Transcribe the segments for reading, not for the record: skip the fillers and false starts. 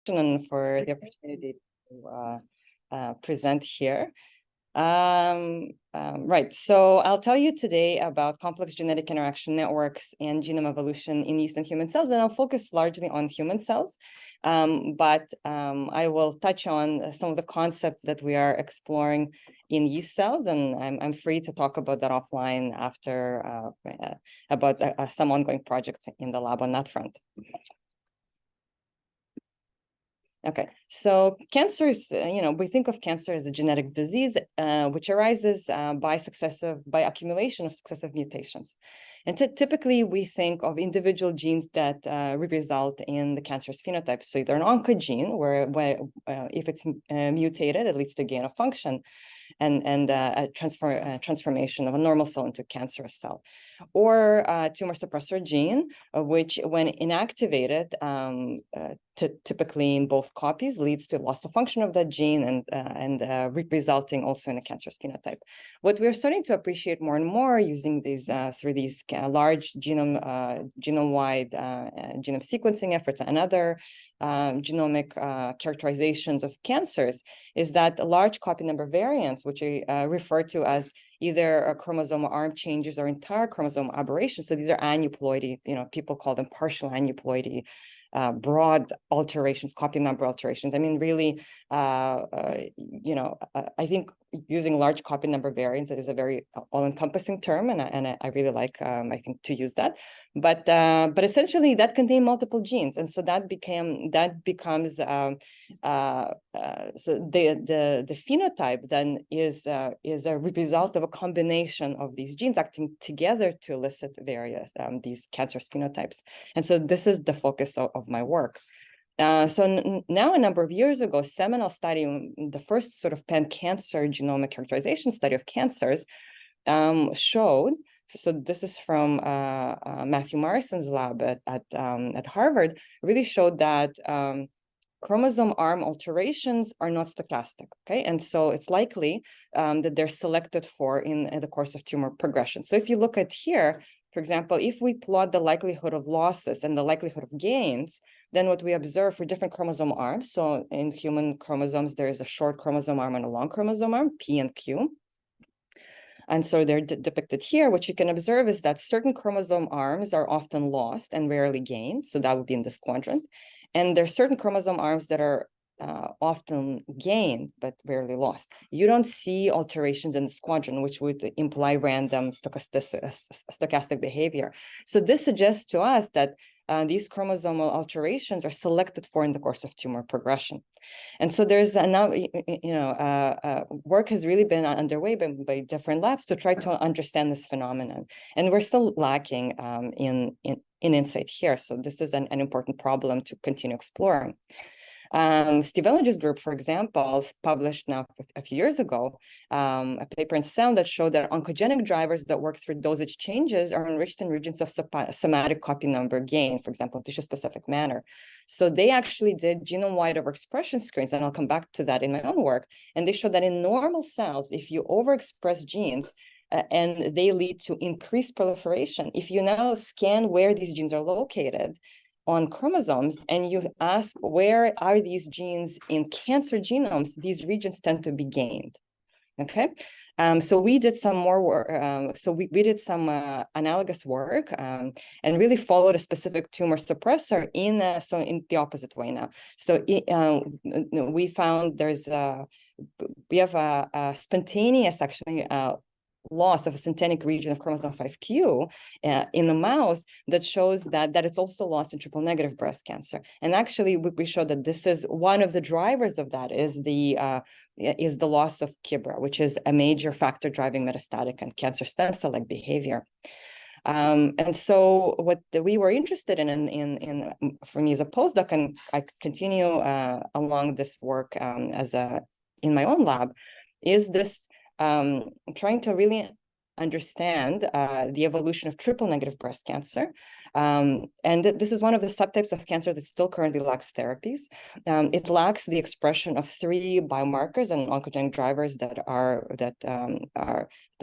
and for the opportunity to present here. Right, so I'll tell you today about complex genetic interaction networks and genome evolution in yeast and human cells, and I'll focus largely on human cells, but I will touch on some of the concepts that we are exploring in yeast cells, and I'm free to talk about that offline after about some ongoing projects in the lab on that front. Okay, so cancer is, we think of cancer as a genetic disease, which arises by accumulation of successive mutations. And typically, we think of individual genes that result in the cancer's phenotype. So either an oncogene, where if it's mutated, it leads to gain of function, and a transformation of a normal cell into a cancerous cell, or a tumor suppressor gene, which, when inactivated, typically in both copies, leads to loss of function of that gene and resulting also in a cancerous phenotype. What we're starting to appreciate more and more using these through these large genome-wide genome sequencing efforts and other genomic characterizations of cancers is that large copy number variants, which I refer to as either chromosomal arm changes or entire chromosomal aberrations. So these are aneuploidy, people call them partial aneuploidy, broad alterations, copy number alterations. I mean, really, I think using large copy number variants is a very all-encompassing term, and I really like, I think, to use that. But essentially, that contain multiple genes, and so that becomes so the phenotype then is a result of a combination of these genes acting together to elicit various these cancerous phenotypes. And so this is the focus of my work. So now, a number of years ago, seminal study, the first sort of pan-cancer genomic characterization study of cancers, showed. So this is from Matthew Morrison's lab at Harvard. Really showed that chromosome arm alterations are not stochastic. Okay, and so it's likely that they're selected for in the course of tumor progression. So if you look at here, for example, if we plot the likelihood of losses and the likelihood of gains, then what we observe for different chromosome arms, so in human chromosomes, there is a short chromosome arm and a long chromosome arm, P and Q. And so they're depicted here. What you can observe is that certain chromosome arms are often lost and rarely gained. So that would be in this quadrant. And there are certain chromosome arms that are often gained, but rarely lost. You don't see alterations in this quadrant, which would imply random stochastic behavior. So this suggests to us that these chromosomal alterations are selected for in the course of tumor progression. And so there's now, work has really been underway by different labs to try to understand this phenomenon. And we're still lacking in insight here. So this is an important problem to continue exploring. Steve Ellinger's group, for example, published now a few years ago a paper in Cell that showed that oncogenic drivers that work through dosage changes are enriched in regions of somatic copy number gain, for example, tissue-specific manner. So they actually did genome-wide overexpression screens, and I'll come back to that in my own work. And they showed that in normal cells, if you overexpress genes, and they lead to increased proliferation, if you now scan where these genes are located on chromosomes, and you ask where are these genes in cancer genomes, these regions tend to be gained. Okay, so we did some more work. So we did some analogous work and really followed a specific tumor suppressor in the opposite way now. So we found we have a spontaneous actually loss of a synthetic region of chromosome 5q in the mouse that shows that it's also lost in triple negative breast cancer. And actually, we showed that this is one of the drivers of that is the loss of KIBRA, which is a major factor driving metastatic and cancer stem cell-like behavior. And so what we were interested in for me as a postdoc, and I continue along this work in my own lab, is this trying to really understand the evolution of triple negative breast cancer. And this is one of the subtypes of cancer that still currently lacks therapies. It lacks the expression of 3 biomarkers and oncogenic drivers that are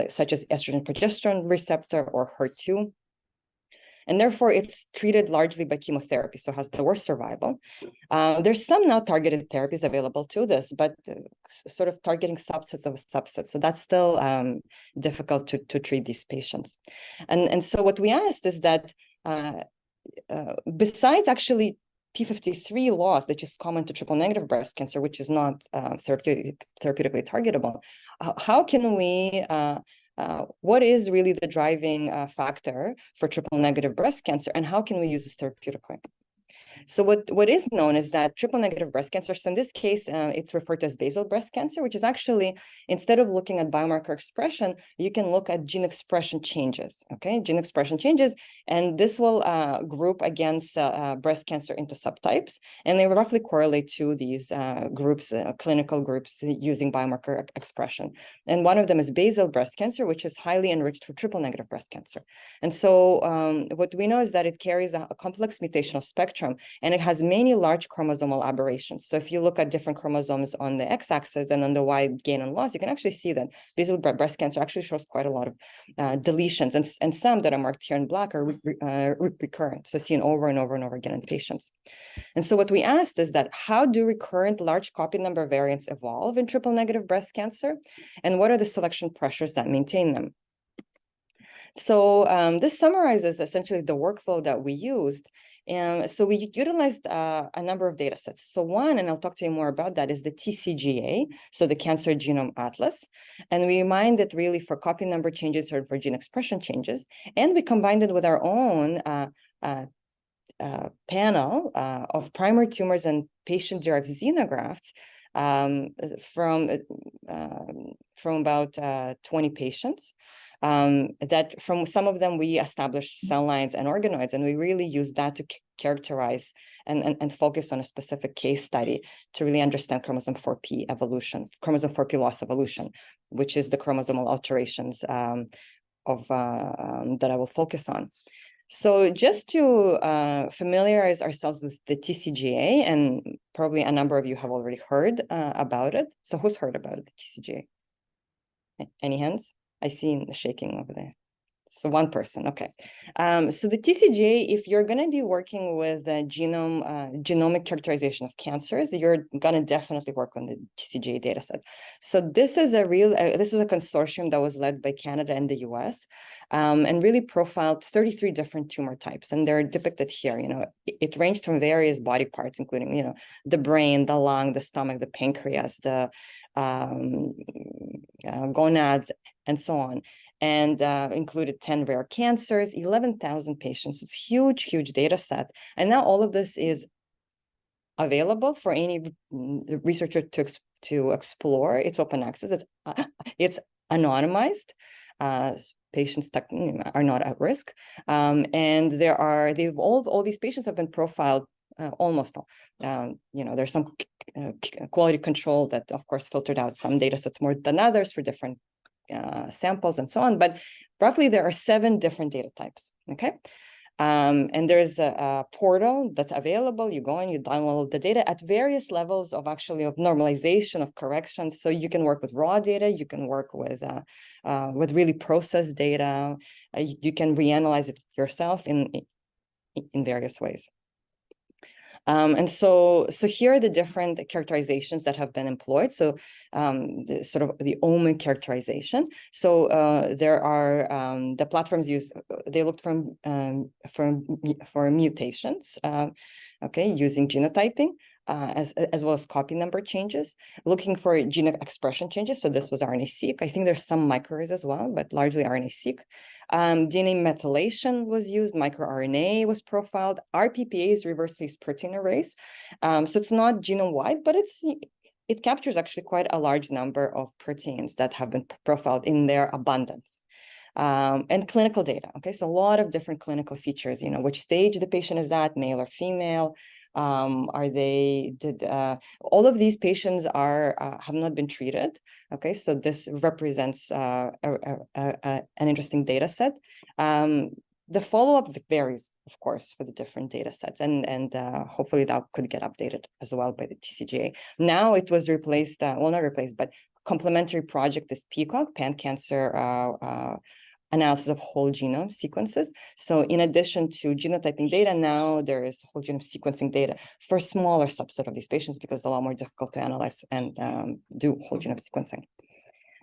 such as estrogen progesterone receptor or HER2. and therefore it's treated largely by chemotherapy, so has the worst survival. There's some now targeted therapies available to this, but sort of targeting subsets of a subset. So that's still difficult to treat these patients. And so what we asked is that besides actually P53 loss, which is common to triple negative breast cancer, which is not therapeutically targetable, how can we what is really the driving factor for triple negative breast cancer, and how can we use this therapeutically? So what is known is that triple negative breast cancer, so in this case, it's referred to as basal breast cancer, which is actually, instead of looking at biomarker expression, you can look at gene expression changes, okay? Gene expression changes, and this will group against breast cancer into subtypes, and they roughly correlate to these groups, clinical groups using biomarker expression. And one of them is basal breast cancer, which is highly enriched for triple negative breast cancer. And so what we know is that it carries a complex mutational spectrum, and it has many large chromosomal aberrations. So if you look at different chromosomes on the x-axis and on the y gain and loss, you can actually see that basal breast cancer actually shows quite a lot of deletions, and some that are marked here in black are recurrent, so seen over and over and over again in patients. And so what we asked is that how do recurrent large copy number variants evolve in triple negative breast cancer, and what are the selection pressures that maintain them? So this summarizes essentially the workflow that we used. And so we utilized a number of data sets. So one, and I'll talk to you more about that, is the TCGA, so the Cancer Genome Atlas. And we mined it really for copy number changes or for gene expression changes. And we combined it with our own panel of primary tumors and patient-derived xenografts from about 20 patients. That from some of them we established cell lines and organoids, and we really use that to characterize and focus on a specific case study to really understand chromosome 4p evolution, chromosome 4p loss evolution, which is the chromosomal alterations that I will focus on. So just to familiarize ourselves with the TCGA, and probably a number of you have already heard about it. So who's heard about it, the TCGA? Any hands? I see the shaking over there. So one person, okay. So the TCGA, if you're going to be working with genomic characterization of cancers, you're going to definitely work on the TCGA dataset. So this is a consortium that was led by Canada and the US, and really profiled 33 different tumor types, and they're depicted here. You know, it ranged from various body parts, including, you know, the brain, the lung, the stomach, the pancreas, the gonads, and so on, and included 10 rare cancers, 11,000 patients. It's huge, huge data set. And now all of this is available for any researcher to explore. It's open access. It's anonymized. Patients are not at risk. And all these patients have been profiled, almost all. You know, there's some quality control that, of course, filtered out some data sets more than others for different samples and so on, but roughly there are 7 different data types, okay? And there's a portal that's available. You go and you download the data at various levels of normalization, of corrections. So you can work with raw data, you can work with really processed data, you can reanalyze it yourself in various ways. And so here are the different characterizations that have been employed. So sort of the omic characterization. So there are the platforms used. They looked for mutations, okay, using genotyping. As well as copy number changes, looking for gene expression changes. So this was RNA-seq. I think there's some microarrays as well, but largely RNA-seq. DNA methylation was used, microRNA was profiled, RPPA is reverse phase protein arrays. So it's not genome-wide, but it captures actually quite a large number of proteins that have been profiled in their abundance. And clinical data, okay? So a lot of different clinical features, you know, which stage the patient is at, male or female, all of these patients have not been treated, okay? So this represents an interesting data set. The follow-up varies, of course, for the different data sets, and hopefully that could get updated as well by the TCGA. Now it was replaced, well, not replaced, but complementary project is PEACOCK, pan-cancer analysis of whole genome sequences. So in addition to genotyping data, now there is whole genome sequencing data for a smaller subset of these patients because it's a lot more difficult to analyze and do whole genome sequencing.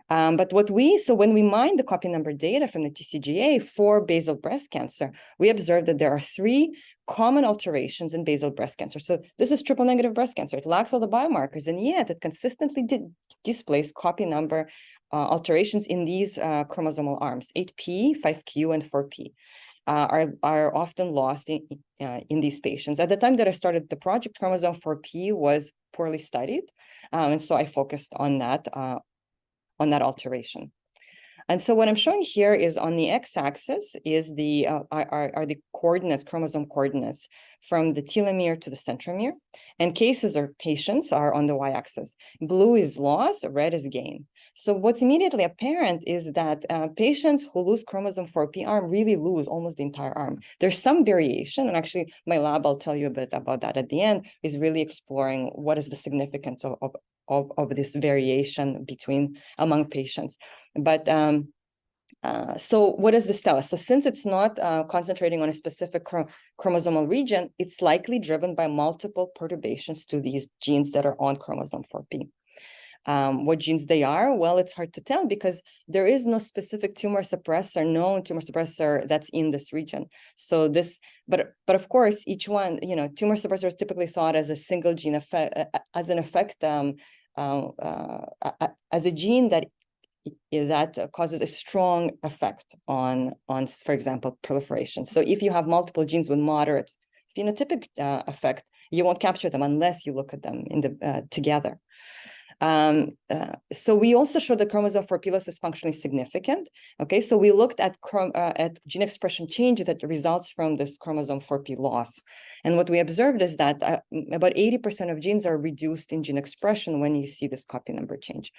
But when we mined the copy number data from the TCGA for basal breast cancer, we observed that there are 3 common alterations in basal breast cancer. So this is triple negative breast cancer. It lacks all the biomarkers, and yet it consistently displays copy number alterations in these chromosomal arms, 8p, 5q, and 4p. Are often lost in these patients. At the time that I started the project, chromosome 4p was poorly studied, and so I focused on that alteration. And so what I'm showing here is on the x-axis is are the coordinates, chromosome coordinates from the telomere to the centromere, and cases or patients are on the y-axis. Blue is loss, red is gain. So what's immediately apparent is that patients who lose chromosome 4p arm really lose almost the entire arm. There's some variation, and actually my lab, I'll tell you a bit about that at the end, is really exploring what is the significance of this variation among patients. But so what does this tell us? So since it's not concentrating on a specific chromosomal region, it's likely driven by multiple perturbations to these genes that are on chromosome 4p. What genes they are? Well, it's hard to tell because there is no specific known tumor suppressor that's in this region. So but of course, each one, tumor suppressor is typically thought as a single gene effect, as a gene that causes a strong effect on, for example, proliferation. So if you have multiple genes with moderate phenotypic effect, you won't capture them unless you look at them together. So we also showed that chromosome 4p loss is functionally significant. Okay, so we looked at gene expression change that results from this chromosome 4p loss. And what we observed is that about 80% of genes are reduced in gene expression when you see this copy number change.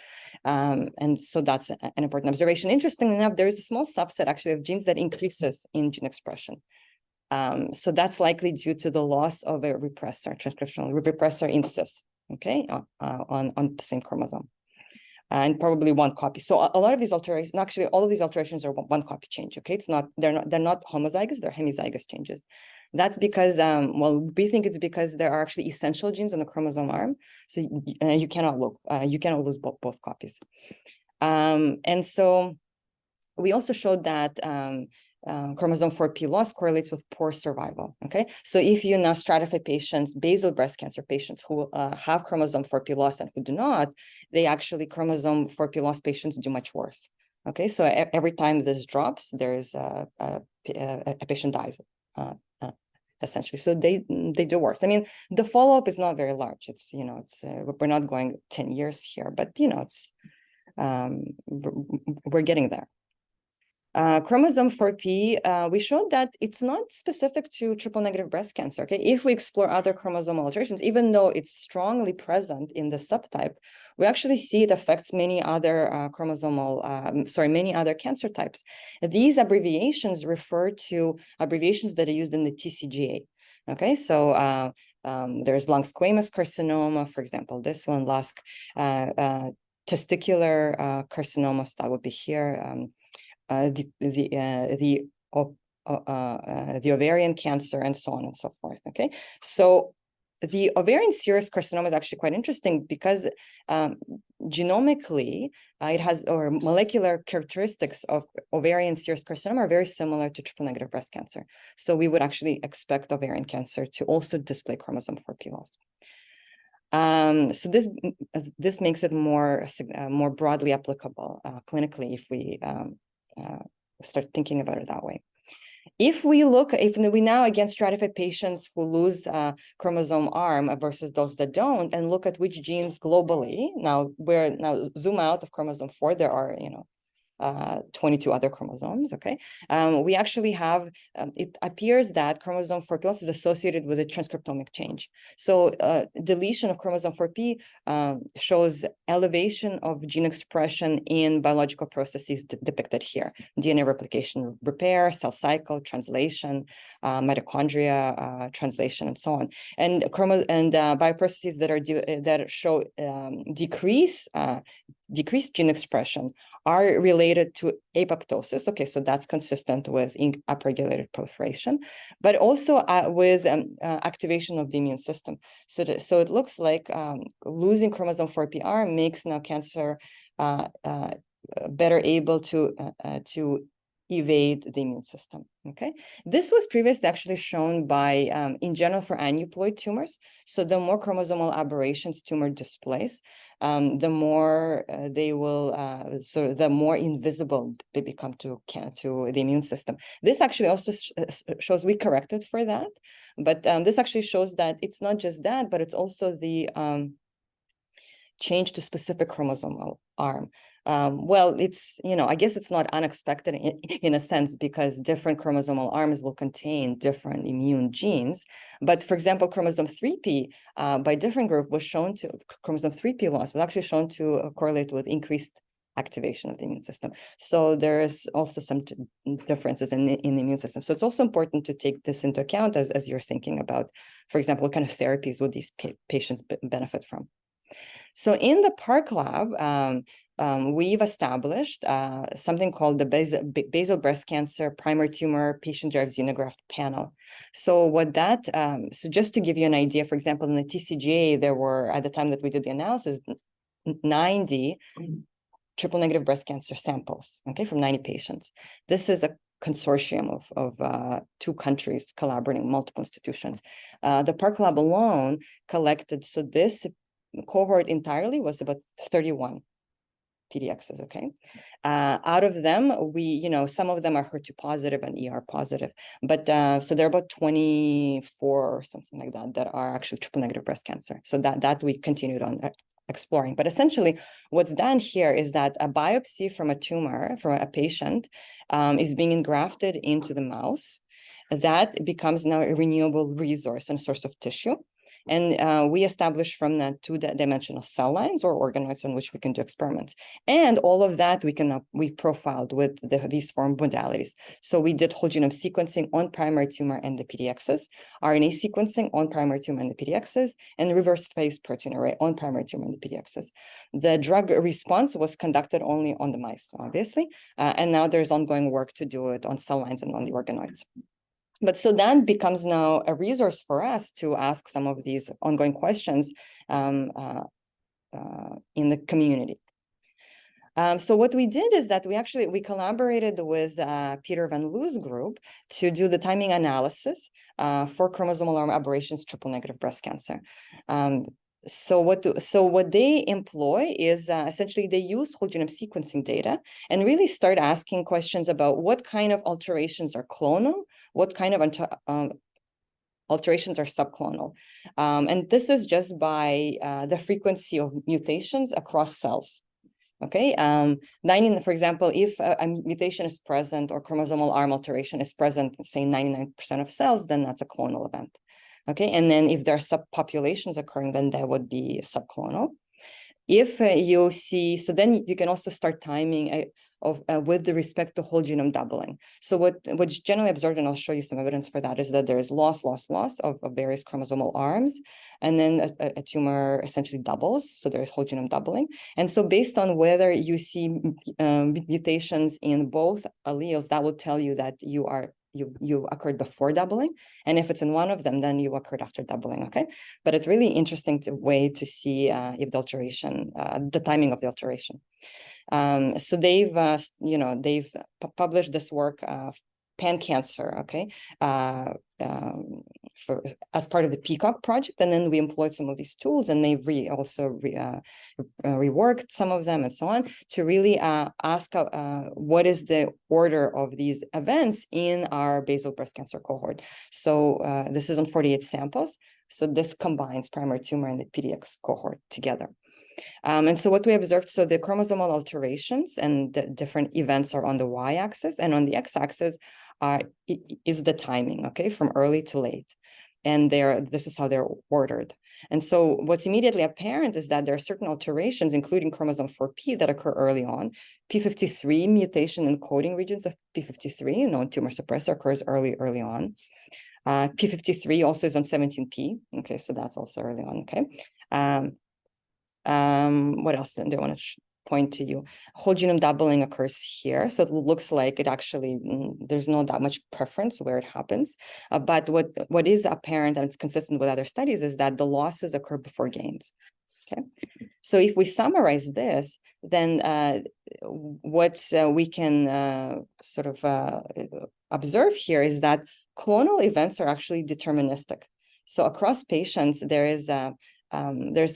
And so that's an important observation. Interestingly enough, there is a small subset actually of genes that increases in gene expression. So that's likely due to the loss of a repressor, transcriptional repressor in cis. Okay, on the same chromosome, and probably one copy. So a lot of these alterations, actually, all of these alterations are one copy change. Okay, they're not homozygous; they're hemizygous changes. That's because, we think it's because there are actually essential genes on the chromosome arm, so you cannot lose both copies. And so we also showed that chromosome 4p loss correlates with poor survival. Okay, so if you now stratify patients, basal breast cancer patients who have chromosome 4p loss and who do not, chromosome 4p loss patients do much worse. Okay, so every time this drops, there is a patient dies, essentially. So they do worse. I mean, the follow-up is not very large. It's we're not going 10 years here, but it's we're getting there. Chromosome 4p, we showed that it's not specific to triple negative breast cancer. Okay, if we explore other chromosomal alterations, even though it's strongly present in the subtype, we actually see it affects many other many other cancer types. These abbreviations refer to abbreviations that are used in the TCGA. Okay, so there's lung squamous carcinoma, for example, this one, LUSC, testicular carcinomas, that would be here. The ovarian cancer, and so on and so forth. Okay, so the ovarian serous carcinoma is actually quite interesting because genomically it has, or molecular characteristics of ovarian serous carcinoma are very similar to triple negative breast cancer. So we would actually expect ovarian cancer to also display chromosome 4p loss. So this makes it more broadly applicable clinically if we start thinking about it that way. If we now again stratify patients who lose chromosome arm versus those that don't, and look at which genes globally, now zoom out of chromosome 4, there are 22 other chromosomes. Okay, we actually have, it appears that chromosome 4p loss is associated with a transcriptomic change. So deletion of chromosome 4p shows elevation of gene expression in biological processes depicted here: DNA replication, repair, cell cycle, translation, mitochondria translation, and so on. And bioprocesses that show decrease decreased gene expression are related to apoptosis. Okay, so that's consistent with upregulated proliferation, but also with activation of the immune system. So it looks like losing chromosome 4PR makes now cancer better able to evade the immune system. Okay, this was previously actually shown by in general for aneuploid tumors. So the more chromosomal aberrations tumor displays, the more they will so the more invisible they become to the immune system. This actually also shows we corrected for that, but this actually shows that it's not just that, but it's also the change to specific chromosomal arm. Well, it's, I guess it's not unexpected in a sense, because different chromosomal arms will contain different immune genes. But for example, chromosome 3p by different group was shown to, chromosome 3p loss was actually shown to correlate with increased activation of the immune system. So there's also some differences in the immune system. So it's also important to take this into account as you're thinking about, for example, what kind of therapies would these patients benefit from. So in the Park Lab, we've established something called the basal breast cancer primary tumor patient-derived xenograft panel. So what that, so just to give you an idea, for example, in the TCGA, there were, at the time that we did the analysis, 90 triple-negative breast cancer samples, okay, from 90 patients. This is a consortium of 2 countries collaborating, multiple institutions. The Park Lab alone collected, so this cohort entirely was about 31 PDXs, okay? Out of them, we, some of them are HER2 positive and ER positive, but so there are about 24 or something like that are actually triple negative breast cancer. So that we continued on exploring. But essentially, what's done here is that a biopsy from a tumor, from a patient, is being engrafted into the mouse. That becomes now a renewable resource and source of tissue. And we established from that 2-dimensional cell lines or organoids on which we can do experiments. And all of that we profiled with these 4 modalities. So we did whole genome sequencing on primary tumor and the PDXs, RNA sequencing on primary tumor and the PDXs, and reverse phase protein array on primary tumor and the PDXs. The drug response was conducted only on the mice, obviously, and now there's ongoing work to do it on cell lines and on the organoids. But so that becomes now a resource for us to ask some of these ongoing questions in the community. So what we did is that we collaborated with Peter Van Loo's group to do the timing analysis for chromosomal arm aberrations triple negative breast cancer. So what they employ is essentially they use whole genome sequencing data and really start asking questions about what kind of alterations are clonal, what kind of alterations are subclonal. And this is just by the frequency of mutations across cells. Okay, for example, if a mutation is present or chromosomal arm alteration is present, say 99% of cells, then that's a clonal event. Okay, and then if there are subpopulations occurring, then that would be subclonal. If you see, so then you can also start timing with respect to whole genome doubling. So what's generally observed, and I'll show you some evidence for that, is that there is loss of various chromosomal arms, and then a tumor essentially doubles. So there's whole genome doubling. And so based on whether you see mutations in both alleles, that will tell you that you occurred before doubling, and if it's in one of them, then you occurred after doubling. Okay, but it's really interesting way to see if the alteration, the timing of the alteration. So they've published this work, pan cancer, okay, as part of the Peacock project, and then we employed some of these tools, and they've also reworked some of them and so on to really ask what is the order of these events in our basal breast cancer cohort. So this is on 48 samples. So this combines primary tumor and the PDX cohort together. And so what we observed, so the chromosomal alterations and the different events are on the y-axis, and on the x-axis is the timing, okay, from early to late. And this is how they're ordered. And so what's immediately apparent is that there are certain alterations, including chromosome 4p, that occur early on. P53 mutation in coding regions of P53, known tumor suppressor, occurs early on. P53 also is on 17p. Okay, so that's also early on, okay. What else do I want to point to you. Whole genome doubling occurs here. So it looks like it actually, there's not that much preference where it happens. But what is apparent, and it's consistent with other studies, is that the losses occur before gains. Okay, so if we summarize this, then what we can sort of observe here is that clonal events are actually deterministic. So across patients, there's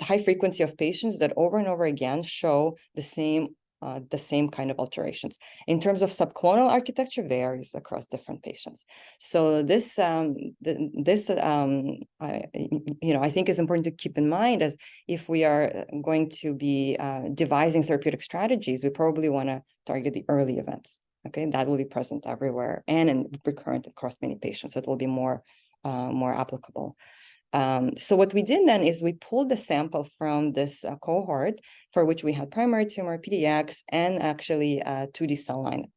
high frequency of patients that over and over again show the same kind of alterations. In terms of subclonal architecture, varies across different patients. So this, I think is important to keep in mind, as if we are going to be devising therapeutic strategies, we probably want to target the early events. Okay, that will be present everywhere and recurrent across many patients. So it will be more applicable. So what we did then is we pulled the sample from this cohort, for which we had primary tumor, PDX, and actually 2D cell line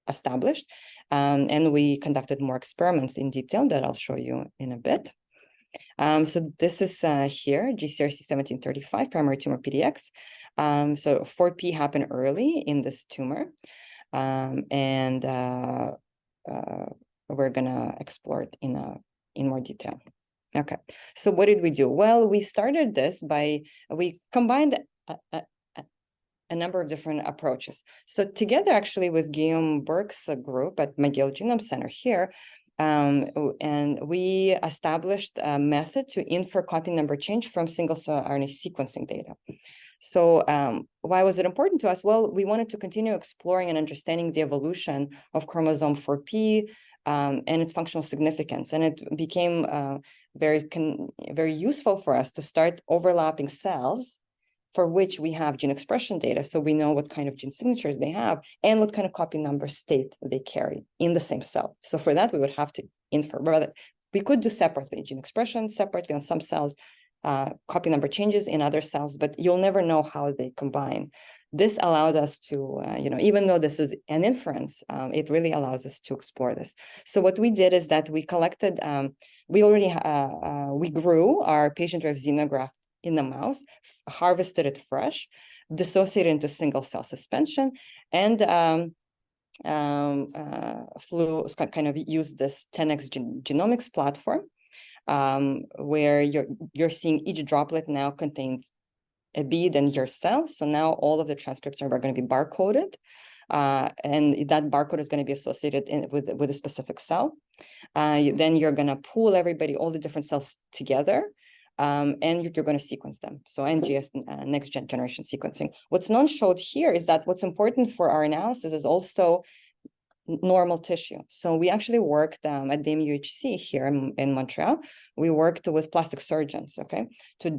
established. And we conducted more experiments in detail that I'll show you in a bit. So this is here, GCRC 1735, primary tumor PDX. So 4P happened early in this tumor. And we're gonna explore it in more detail. Okay, so what did we do? Well, we started this we combined a number of different approaches. So together actually with Guillaume Burke's group at McGill Genome Center here, and we established a method to infer copy number change from single-cell RNA sequencing data. So why was it important to us? Well, we wanted to continue exploring and understanding the evolution of chromosome 4P and its functional significance. And it became very useful for us to start overlapping cells for which we have gene expression data. So we know what kind of gene signatures they have and what kind of copy number state they carry in the same cell. So for that, we would have to infer. Rather, we could do separately, gene expression separately on some cells, copy number changes in other cells, but you'll never know how they combine. This allowed us to, even though this is an inference, it really allows us to explore this. So what we did is that we collected, we grew our patient-derived xenograft in the mouse, harvested it fresh, dissociated into single cell suspension, and kind of used this 10x genomics platform, where you're seeing each droplet now contains a bead in your cell. So now all of the transcripts are going to be barcoded, and that barcode is going to be associated with a specific cell. Then you're going to pool all the different cells together, and you're going to sequence them. So NGS, next generation sequencing. What's not showed here is that what's important for our analysis is also normal tissue. So we actually worked at the MUHC here in Montreal. We worked with plastic surgeons, okay, to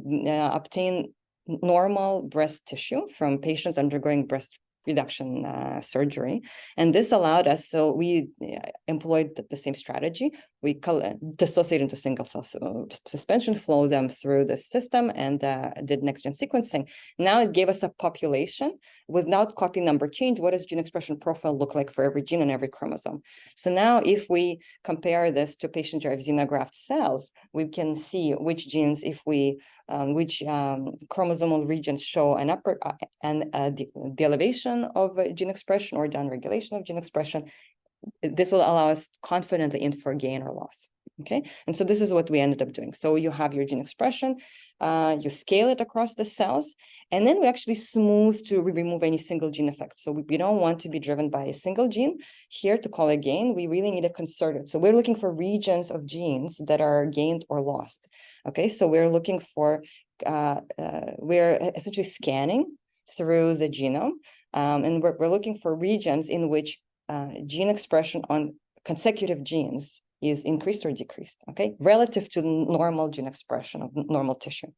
obtain normal breast tissue from patients undergoing breast reduction surgery. And this allowed us, so we employed the same strategy. We dissociate into single cell suspension, flow them through the system, and did next-gen sequencing. Now it gave us a population without copy number change. What does gene expression profile look like for every gene and every chromosome? So now if we compare this to patient-derived xenograft cells, we can see which genes, which chromosomal regions show an upper the elevation of gene expression or downregulation of gene expression. This will allow us confidently infer gain or loss. Okay, and so this is what we ended up doing. So you have your gene expression, you scale it across the cells, and then we actually smooth to remove any single gene effects. So we don't want to be driven by a single gene here to call it gain. We really need to conserve it. So we're looking for regions of genes that are gained or lost. Okay, so we're looking for, we're essentially scanning through the genome, and we're looking for regions in which gene expression on consecutive genes is increased or decreased, okay, relative to normal gene expression of normal tissue.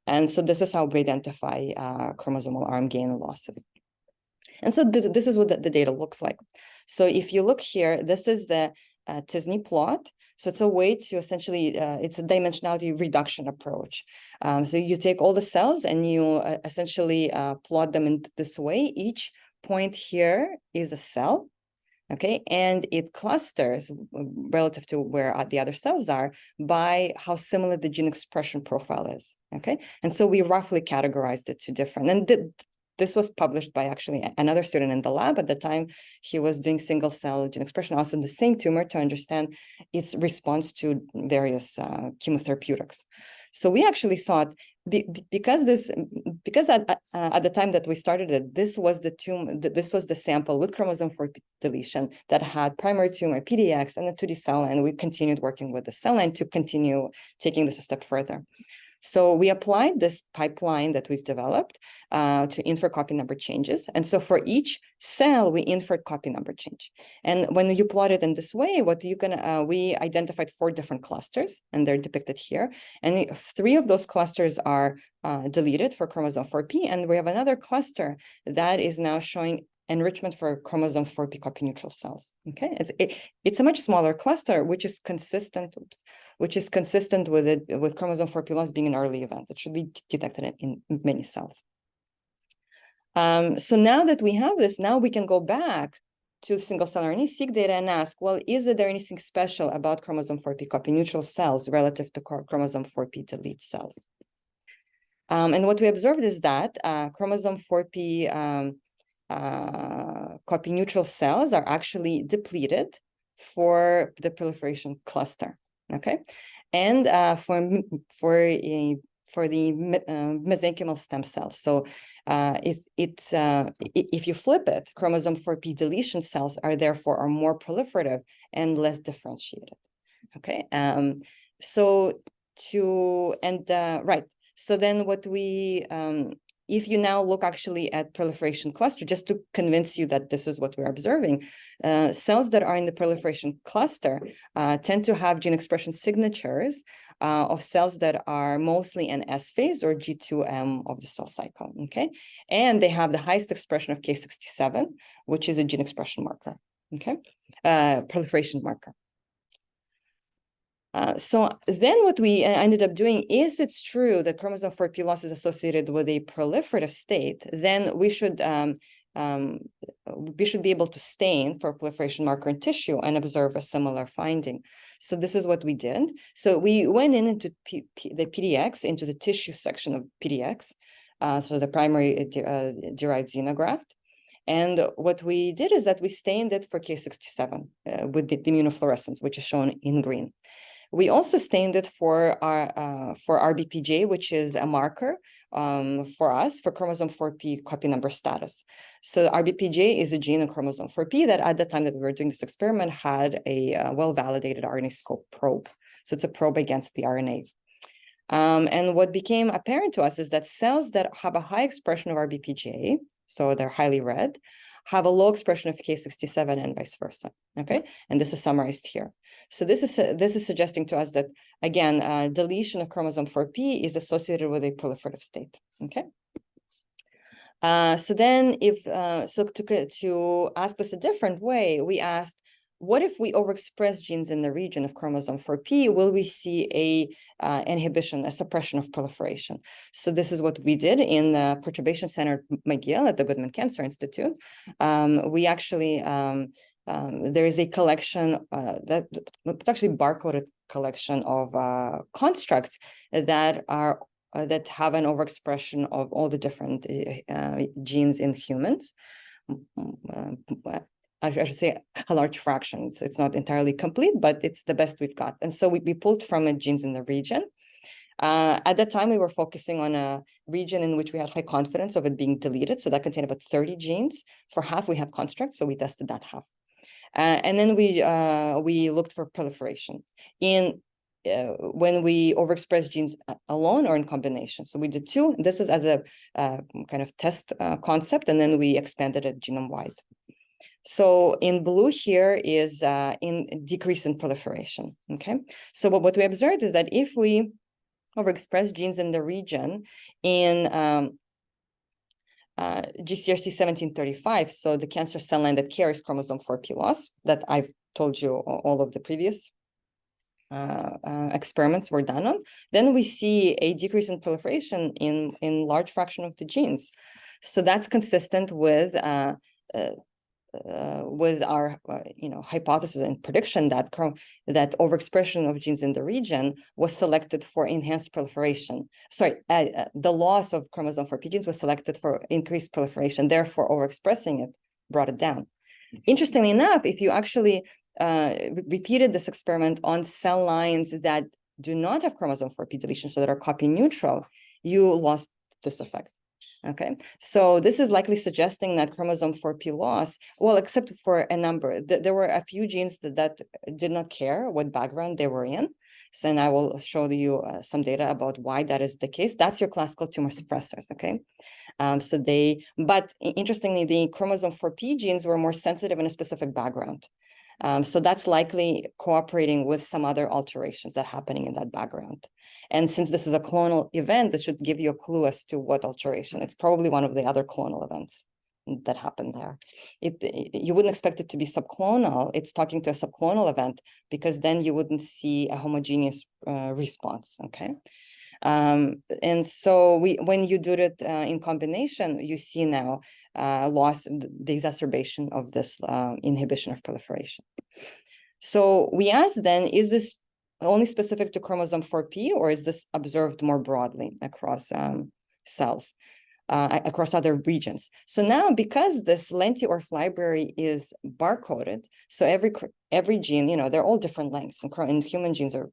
And so this is how we identify chromosomal arm gain and losses. And so this is what the data looks like. So if you look here, this is the Tisney plot. So it's a way to essentially, it's a dimensionality reduction approach. So you take all the cells and you essentially plot them in this way. Each point here is a cell. Okay, and it clusters relative to where the other cells are by how similar the gene expression profile is. Okay, and so we roughly categorized it to different. And this was published by actually another student in the lab at the time. He was doing single cell gene expression also in the same tumor to understand its response to various chemotherapeutics. So we actually thought, because at the time that we started it, this was the sample with chromosome 4 deletion that had primary tumor PDX and a 2D cell line, and we continued working with the cell line to continue taking this a step further. So we applied this pipeline that we've developed to infer copy number changes. And so for each cell, we inferred copy number change. And when you plot it in this way, we identified 4 different clusters, and they're depicted here. And 3 of those clusters are deleted for chromosome 4p, and we have another cluster that is now showing enrichment for chromosome 4p copy neutral cells. Okay, it's a much smaller cluster, which is consistent with chromosome 4p loss being an early event. It should be detected in many cells. So now that we have this, now we can go back to single cell RNA-seq data and ask, well, is there anything special about chromosome 4p copy neutral cells relative to chromosome 4p delete cells? And what we observed is that chromosome 4p copy neutral cells are actually depleted for the proliferation cluster, okay? And for the mesenchymal stem cells. So if you flip it, chromosome 4p deletion cells are therefore more proliferative and less differentiated, okay? So then what we if you now look actually at proliferation cluster, just to convince you that this is what we're observing, cells that are in the proliferation cluster tend to have gene expression signatures of cells that are mostly in S phase or G2M of the cell cycle, okay? And they have the highest expression of K67, which is a gene expression marker, okay? Proliferation marker. So then what we ended up doing, if it's true that chromosome 4p loss is associated with a proliferative state, then we should be able to stain for a proliferation marker in tissue and observe a similar finding. So this is what we did. So we went into the PDX, into the tissue section of PDX, so the primary derived xenograft. And what we did is that we stained it for K67 with the immunofluorescence, which is shown in green. We also stained it for RBPJ, which is a marker for us for chromosome 4p copy number status. So RBPJ is a gene in chromosome 4p that at the time that we were doing this experiment had a well-validated RNA-scope probe. So it's a probe against the RNA. And what became apparent to us is that cells that have a high expression of RBPJ, so they're highly red, have a low expression of K67 and vice versa, okay? And this is summarized here. So this is suggesting to us that, again, deletion of chromosome 4p is associated with a proliferative state, okay? So then to ask this a different way, we asked, what if we overexpress genes in the region of chromosome 4p? Will we see a inhibition, a suppression of proliferation? So this is what we did in the Perturbation Center McGill at the Goodman Cancer Institute. We actually, there is a collection it's actually barcoded collection of constructs that have an overexpression of all the different genes in humans. I should say a large fraction. It's not entirely complete, but it's the best we've got. And so we pulled from it genes in the region. At that time, we were focusing on a region in which we had high confidence of it being deleted. So that contained about 30 genes. For half, we had constructs, so we tested that half. And then we looked for proliferation when we overexpress genes alone or in combination. So we did 2. This is as a kind of test concept, and then we expanded it genome-wide. So in blue here is in decrease in proliferation, okay? So what we observed is that if we overexpress genes in the region in GCRC 1735, so the cancer cell line that carries chromosome 4p loss, that I've told you all of the previous experiments were done on, then we see a decrease in proliferation in large fraction of the genes. So that's consistent with with our hypothesis and prediction that that overexpression of genes in the region was selected for enhanced proliferation. Sorry, the loss of chromosome 4p genes was selected for increased proliferation. Therefore, overexpressing it brought it down. Interestingly enough, if you actually repeated this experiment on cell lines that do not have chromosome 4p deletion, so that are copy neutral, you lost this effect. Okay, so this is likely suggesting that chromosome 4p loss, well, except for a number, there were a few genes that did not care what background they were in. So, and I will show you some data about why that is the case. That's your classical tumor suppressors, okay? But interestingly, the chromosome 4p genes were more sensitive in a specific background. So that's likely cooperating with some other alterations that are happening in that background. And since this is a clonal event, this should give you a clue as to what alteration. It's probably one of the other clonal events that happened there. You wouldn't expect it to be subclonal. It's talking to a subclonal event, because then you wouldn't see a homogeneous response, okay? And so when you do it in combination, you see now loss, the exacerbation of this inhibition of proliferation. So we asked then, is this only specific to chromosome 4p, or is this observed more broadly across cells, across other regions? So now, because this lentiORF library is barcoded, so every gene, they're all different lengths, and human genes are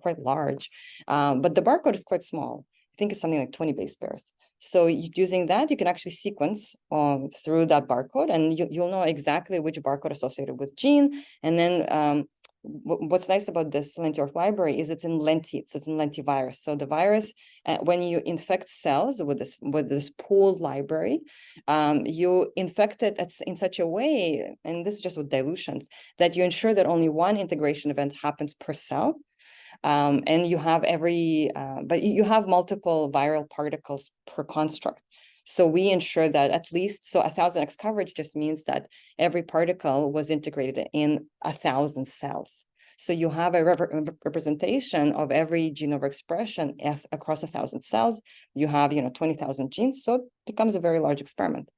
quite large, but the barcode is quite small. I think it's something like 20 base pairs. So using that, you can actually sequence through that barcode, and you'll know exactly which barcode associated with gene. And then what's nice about this lentiORF library is it's in lenti, so it's in lentivirus. So the virus, when you infect cells with this pooled library, you infect it in such a way, and this is just with dilutions, that you ensure that only one integration event happens per cell. And you have but you have multiple viral particles per construct. So we ensure that at least, so 1000x coverage just means that every particle was integrated in 1000 cells. So you have a representation of every gene overexpression across 1000 cells. You have, 20,000 genes. So it becomes a very large experiment.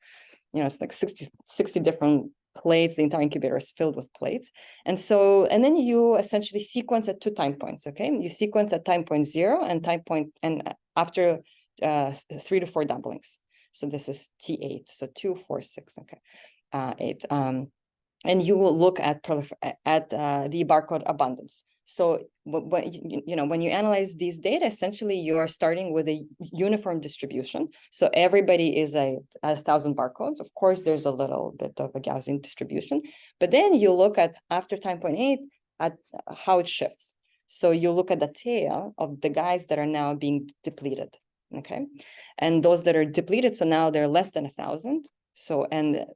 It's like 60 different plates. The entire incubator is filled with plates. And then you essentially sequence at 2 time points, okay? You sequence at time point 0 and after 3 to 4 doublings. So this is T8, so 2, 4, 6, okay, 8. And you will look at the barcode abundance. So when you analyze these data, essentially you are starting with a uniform distribution. So everybody is a 1000 barcodes. Of course, there's a little bit of a Gaussian distribution, but then you look at after time point 8 at how it shifts. So you look at the tail of the guys that are now being depleted. Okay, and those that are depleted, so now they're less than 1000. So, and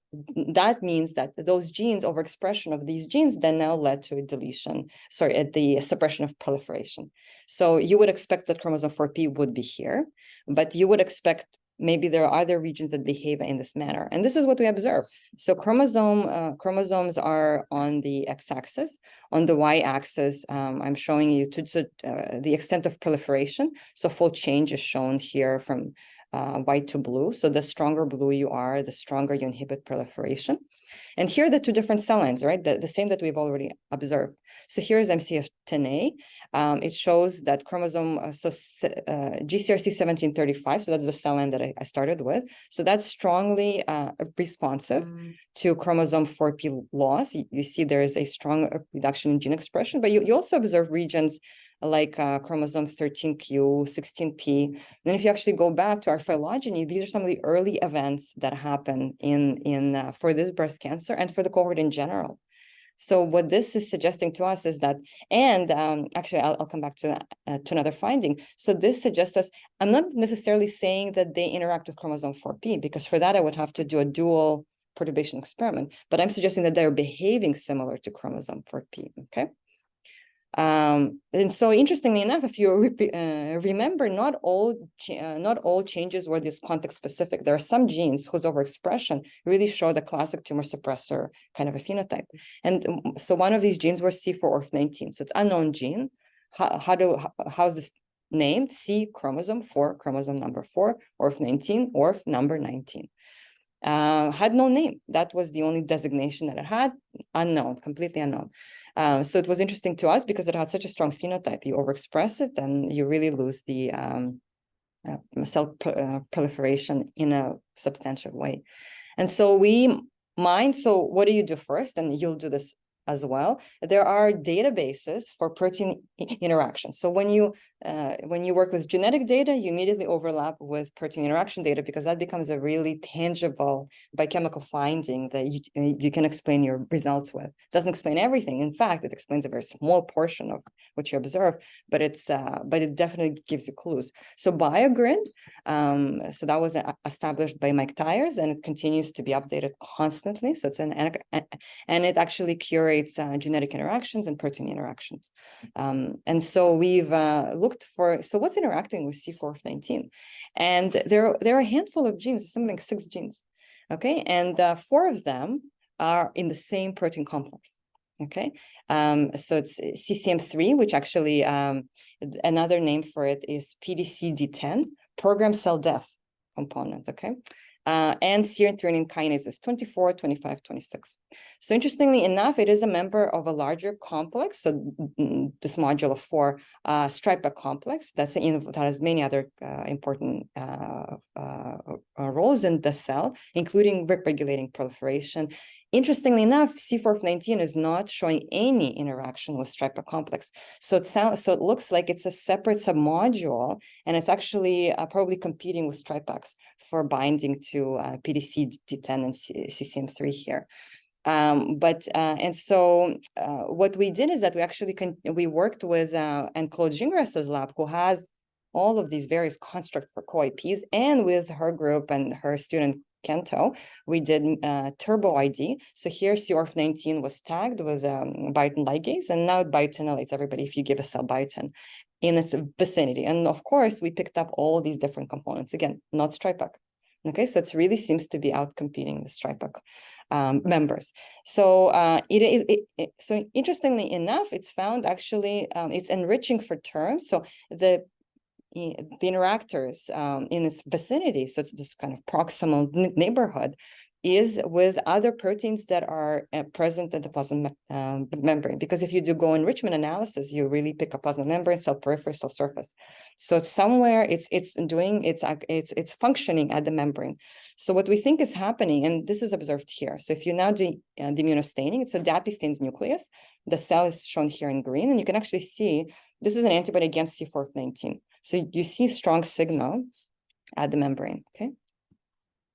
that means that those genes, overexpression of these genes, then now led to a deletion, at the suppression of proliferation. So you would expect that chromosome 4p would be here, but you would expect maybe there are other regions that behave in this manner. And this is what we observe. So chromosomes are on the x-axis. On the y-axis, I'm showing you the extent of proliferation. So fold change is shown here from white to blue. So the stronger blue you are, the stronger you inhibit proliferation. And here are the 2 different cell lines, right? The same that we've already observed. So here's MCF10A. It shows that chromosome, GCRC 1735, so that's the cell line that I started with. So that's strongly responsive to chromosome 4p loss. You see there is a strong reduction in gene expression, but you also observe regions like chromosome 13q, 16p. Then if you actually go back to our phylogeny, these are some of the early events that happen for this breast cancer and for the cohort in general. So what this is suggesting to us is that, and actually I'll come back to another finding. So this suggests us, I'm not necessarily saying that they interact with chromosome 4p, because for that I would have to do a dual perturbation experiment, but I'm suggesting that they're behaving similar to chromosome 4p, okay? And so interestingly enough, if you remember, not all changes were this context specific. There are some genes whose overexpression really show the classic tumor suppressor kind of a phenotype. And so one of these genes was C4orf19. So it's unknown gene. How's this named? C chromosome 4, chromosome number 4, orf19, orf number 19. had no name. That was the only designation that it had, unknown, completely unknown. So it was interesting to us because it had such a strong phenotype. You overexpress it, then you really lose the cell proliferation in a substantial way. And so so what do you do first? And you'll do this as well. There are databases for protein interactions. So when you work with genetic data, you immediately overlap with protein interaction data because that becomes a really tangible biochemical finding that you can explain your results with. It doesn't explain everything. In fact, it explains a very small portion of what you observe, but it definitely gives you clues. So BioGrid, so that was established by Mike Tyers, and it continues to be updated constantly. So it's and it actually curates genetic interactions and protein interactions. And so we've looked for, so what's interacting with C4F19? And there are a handful of genes, something like 6 genes, okay? And 4 of them are in the same protein complex, okay? So it's CCM3, which actually, another name for it is PDC-D10, programmed cell death component, okay? And serine threonine kinases 24, 25, 26. So interestingly enough, it is a member of a larger complex. So this module of 4 stripe complex that has many other important roles in the cell, including regulating proliferation. Interestingly enough, C4F19 is not showing any interaction with stripe complex. So it looks like it's a separate submodule, and it's actually probably competing with stripex for binding to PDC-D10 and CCM3 here. And so what we did is that we actually we worked with and Claude Gingras's lab, who has all of these various constructs for co-IPs, and with her group and her student Kento, we did turbo ID. So here C4F19 was tagged with biotin ligase, and now it biotinylates everybody if you give a cell biotin in its vicinity. And of course, we picked up all these different components, again, not stripac. Okay, so it really seems to be outcompeting the stripac members. So so interestingly enough, it's found actually it's enriching for terms. So the interactors in its vicinity, so it's this kind of proximal neighborhood, is with other proteins that are present in the plasma membrane. Because if you do Go enrichment analysis, you really pick up plasma membrane, cell periphery, cell surface. So it's somewhere it's functioning at the membrane. So what we think is happening, and this is observed here. So if you now do the immunostaining, it's a DAPI stains nucleus. The cell is shown here in green, and you can actually see this is an antibody against C4F19. So you see strong signal at the membrane, okay?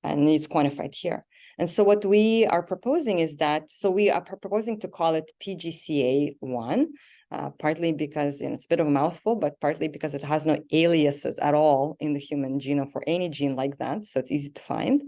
And it's quantified here. And so what we are proposing is that, so we are proposing to call it PGCA1, partly because it's a bit of a mouthful, but partly because it has no aliases at all in the human genome for any gene like that. So it's easy to find.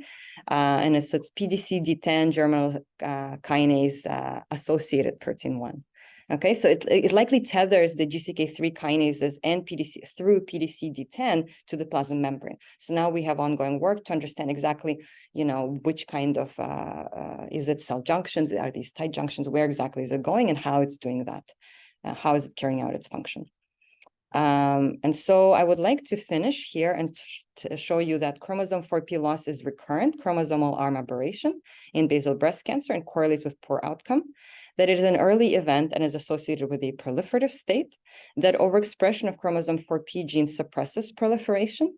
And so it's PDC-D10 germinal kinase associated protein 1. Okay, so it likely tethers the GCK3 kinases and PDC through PDC-D10 to the plasma membrane. So now we have ongoing work to understand exactly, which kind of, is it cell junctions? Are these tight junctions? Where exactly is it going, and how it's doing that? How is it carrying out its function? And so I would like to finish here and to show you that chromosome 4p loss is recurrent chromosomal arm aberration in basal breast cancer and correlates with poor outcome, that it is an early event and is associated with a proliferative state, that overexpression of chromosome 4p gene suppresses proliferation.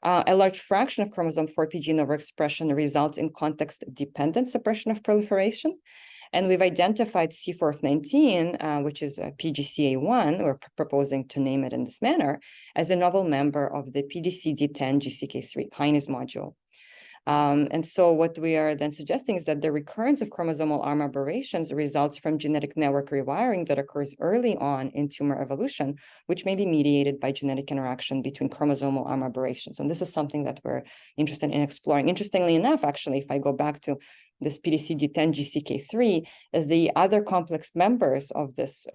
A large fraction of chromosome 4p gene overexpression results in context-dependent suppression of proliferation. And we've identified C4F19, which is a PGCA1, we're proposing to name it in this manner, as a novel member of the PDC-D10 GCK3 kinase module. And so what we are then suggesting is that the recurrence of chromosomal arm aberrations results from genetic network rewiring that occurs early on in tumor evolution, which may be mediated by genetic interaction between chromosomal arm aberrations. And this is something that we're interested in exploring. Interestingly enough, actually, if I go back to this PDC-D10 GCK3, the other complex members of this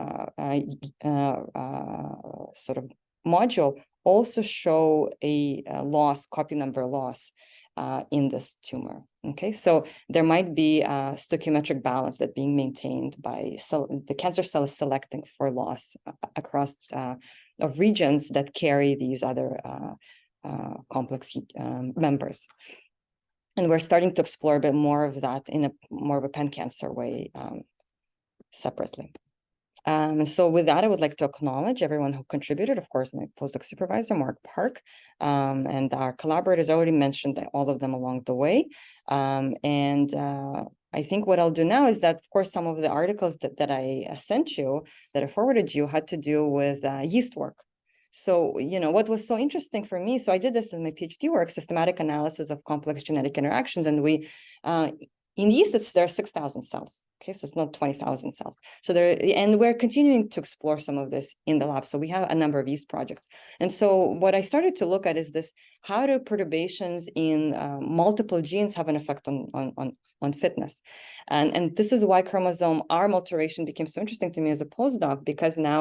sort of module also show a loss, copy number loss in this tumor. Okay, so there might be a stoichiometric balance that being maintained by the cancer cell is selecting for loss across of regions that carry these other complex members. And we're starting to explore a bit more of that in a more of a pan-cancer way separately. So with that, I would like to acknowledge everyone who contributed, of course, my postdoc supervisor, Mark Park, and our collaborators. I already mentioned all of them along the way. I think what I'll do now is that, of course, some of the articles that I sent you, that I forwarded you, had to do with yeast work. So, what was so interesting for me, so I did this in my PhD work, systematic analysis of complex genetic interactions, and in yeast, there are 6,000 cells. Okay, so it's not 20,000 cells. So and we're continuing to explore some of this in the lab. So we have a number of yeast projects. And so what I started to look at is this: how do perturbations in multiple genes have an effect on fitness? And this is why chromosome arm alteration became so interesting to me as a postdoc, because now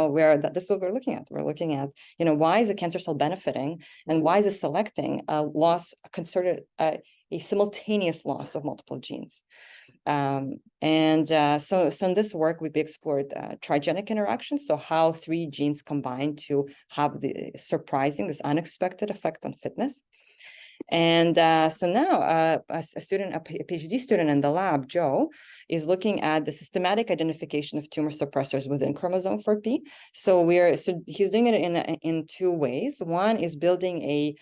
this is what we're looking at. We're looking at, why is a cancer cell benefiting, and why is it selecting a simultaneous loss of multiple genes. So in this work, we explored trigenic interactions, so how 3 genes combine to have this unexpected effect on fitness. And so now a PhD student in the lab, Joe, is looking at the systematic identification of tumor suppressors within chromosome 4p. So he's doing it in 2 ways. One is building a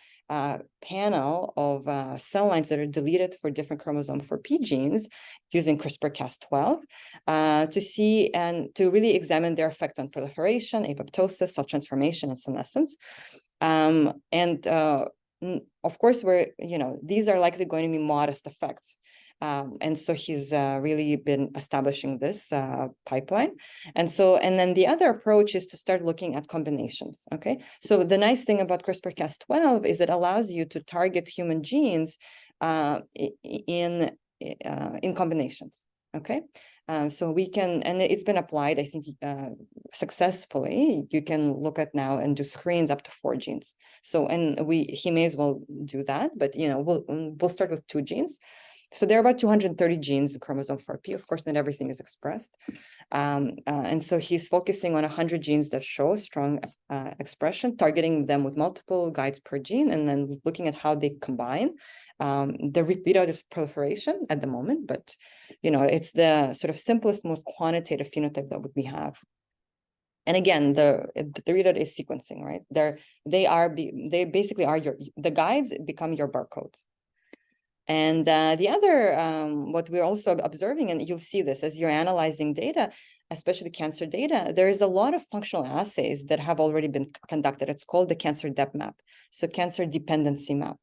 panel of cell lines that are deleted for different chromosome 4p genes using CRISPR-Cas12 to see and to really examine their effect on proliferation, apoptosis, cell transformation, and senescence. Of course, these are likely going to be modest effects. And so he's really been establishing this pipeline. And then the other approach is to start looking at combinations, okay? So the nice thing about CRISPR-Cas12 is it allows you to target human genes in combinations, okay? So we can, and it's been applied, I think, successfully. You can look at now and do screens up to 4 genes. So, and he may as well do that, but we'll start with 2 genes. So there are about 230 genes in chromosome 4p. Of course, not everything is expressed. And so he's focusing on 100 genes that show strong expression, targeting them with multiple guides per gene, and then looking at how they combine. The readout is proliferation at the moment, but it's the sort of simplest, most quantitative phenotype that we have. And again, the readout is sequencing, right? They basically are the guides become your barcodes. And the other, what we're also observing, and you'll see this as you're analyzing data, especially cancer data, there is a lot of functional assays that have already been conducted. It's called the cancer dep map, so cancer dependency map.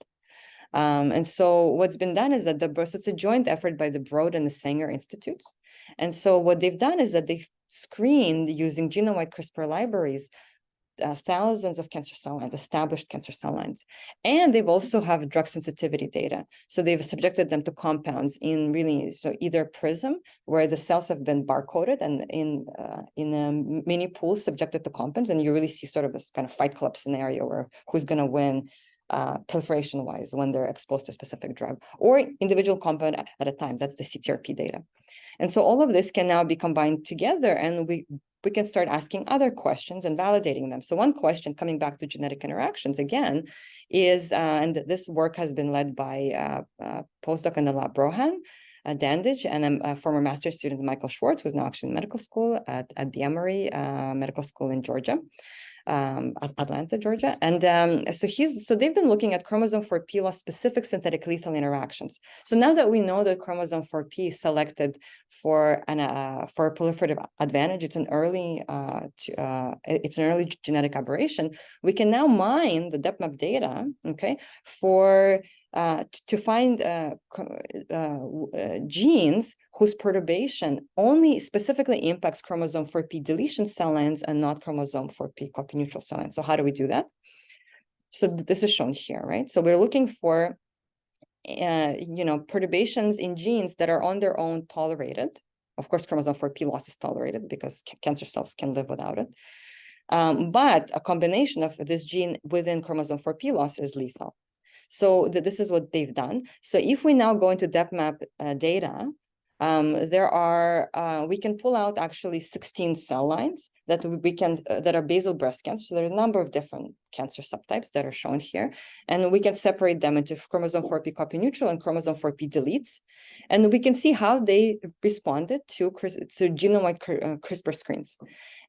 And so what's been done is that it's a joint effort by the Broad and the Sanger Institutes. And so what they've done is that they screened using genome-wide CRISPR libraries thousands of cancer cell lines, established cancer cell lines. And they've also have drug sensitivity data. So they've subjected them to compounds so either PRISM, where the cells have been barcoded, and in a mini pool subjected to compounds, and you really see sort of this kind of Fight Club scenario where who's going to win proliferation-wise when they're exposed to a specific drug, or individual compound at a time. That's the CTRP data. And so all of this can now be combined together, and we can start asking other questions and validating them. So one question, coming back to genetic interactions again, is, and this work has been led by postdoc in the lab, Brohan Dandage, and a former master's student, Michael Schwartz, who's now actually in medical school at the Emory Medical School in Georgia. Atlanta, Georgia. And so they've been looking at chromosome 4p loss specific synthetic lethal interactions. So now that we know that chromosome 4p is selected for a proliferative advantage, it's an early genetic aberration, we can now mine the dep map data, okay, to find genes whose perturbation only specifically impacts chromosome 4p deletion cell lines and not chromosome 4p copy neutral cell lines. So how do we do that? So this is shown here, right? So we're looking for, perturbations in genes that are on their own tolerated. Of course, chromosome 4p loss is tolerated because cancer cells can live without it. But a combination of this gene within chromosome 4p loss is lethal. So this is what they've done. So if we now go into dep map data, we can pull out actually 16 cell lines that we can that are basal breast cancer. So there are a number of different cancer subtypes that are shown here, and we can separate them into chromosome 4p copy neutral and chromosome 4p deletes, and we can see how they responded to genome-wide CRISPR screens,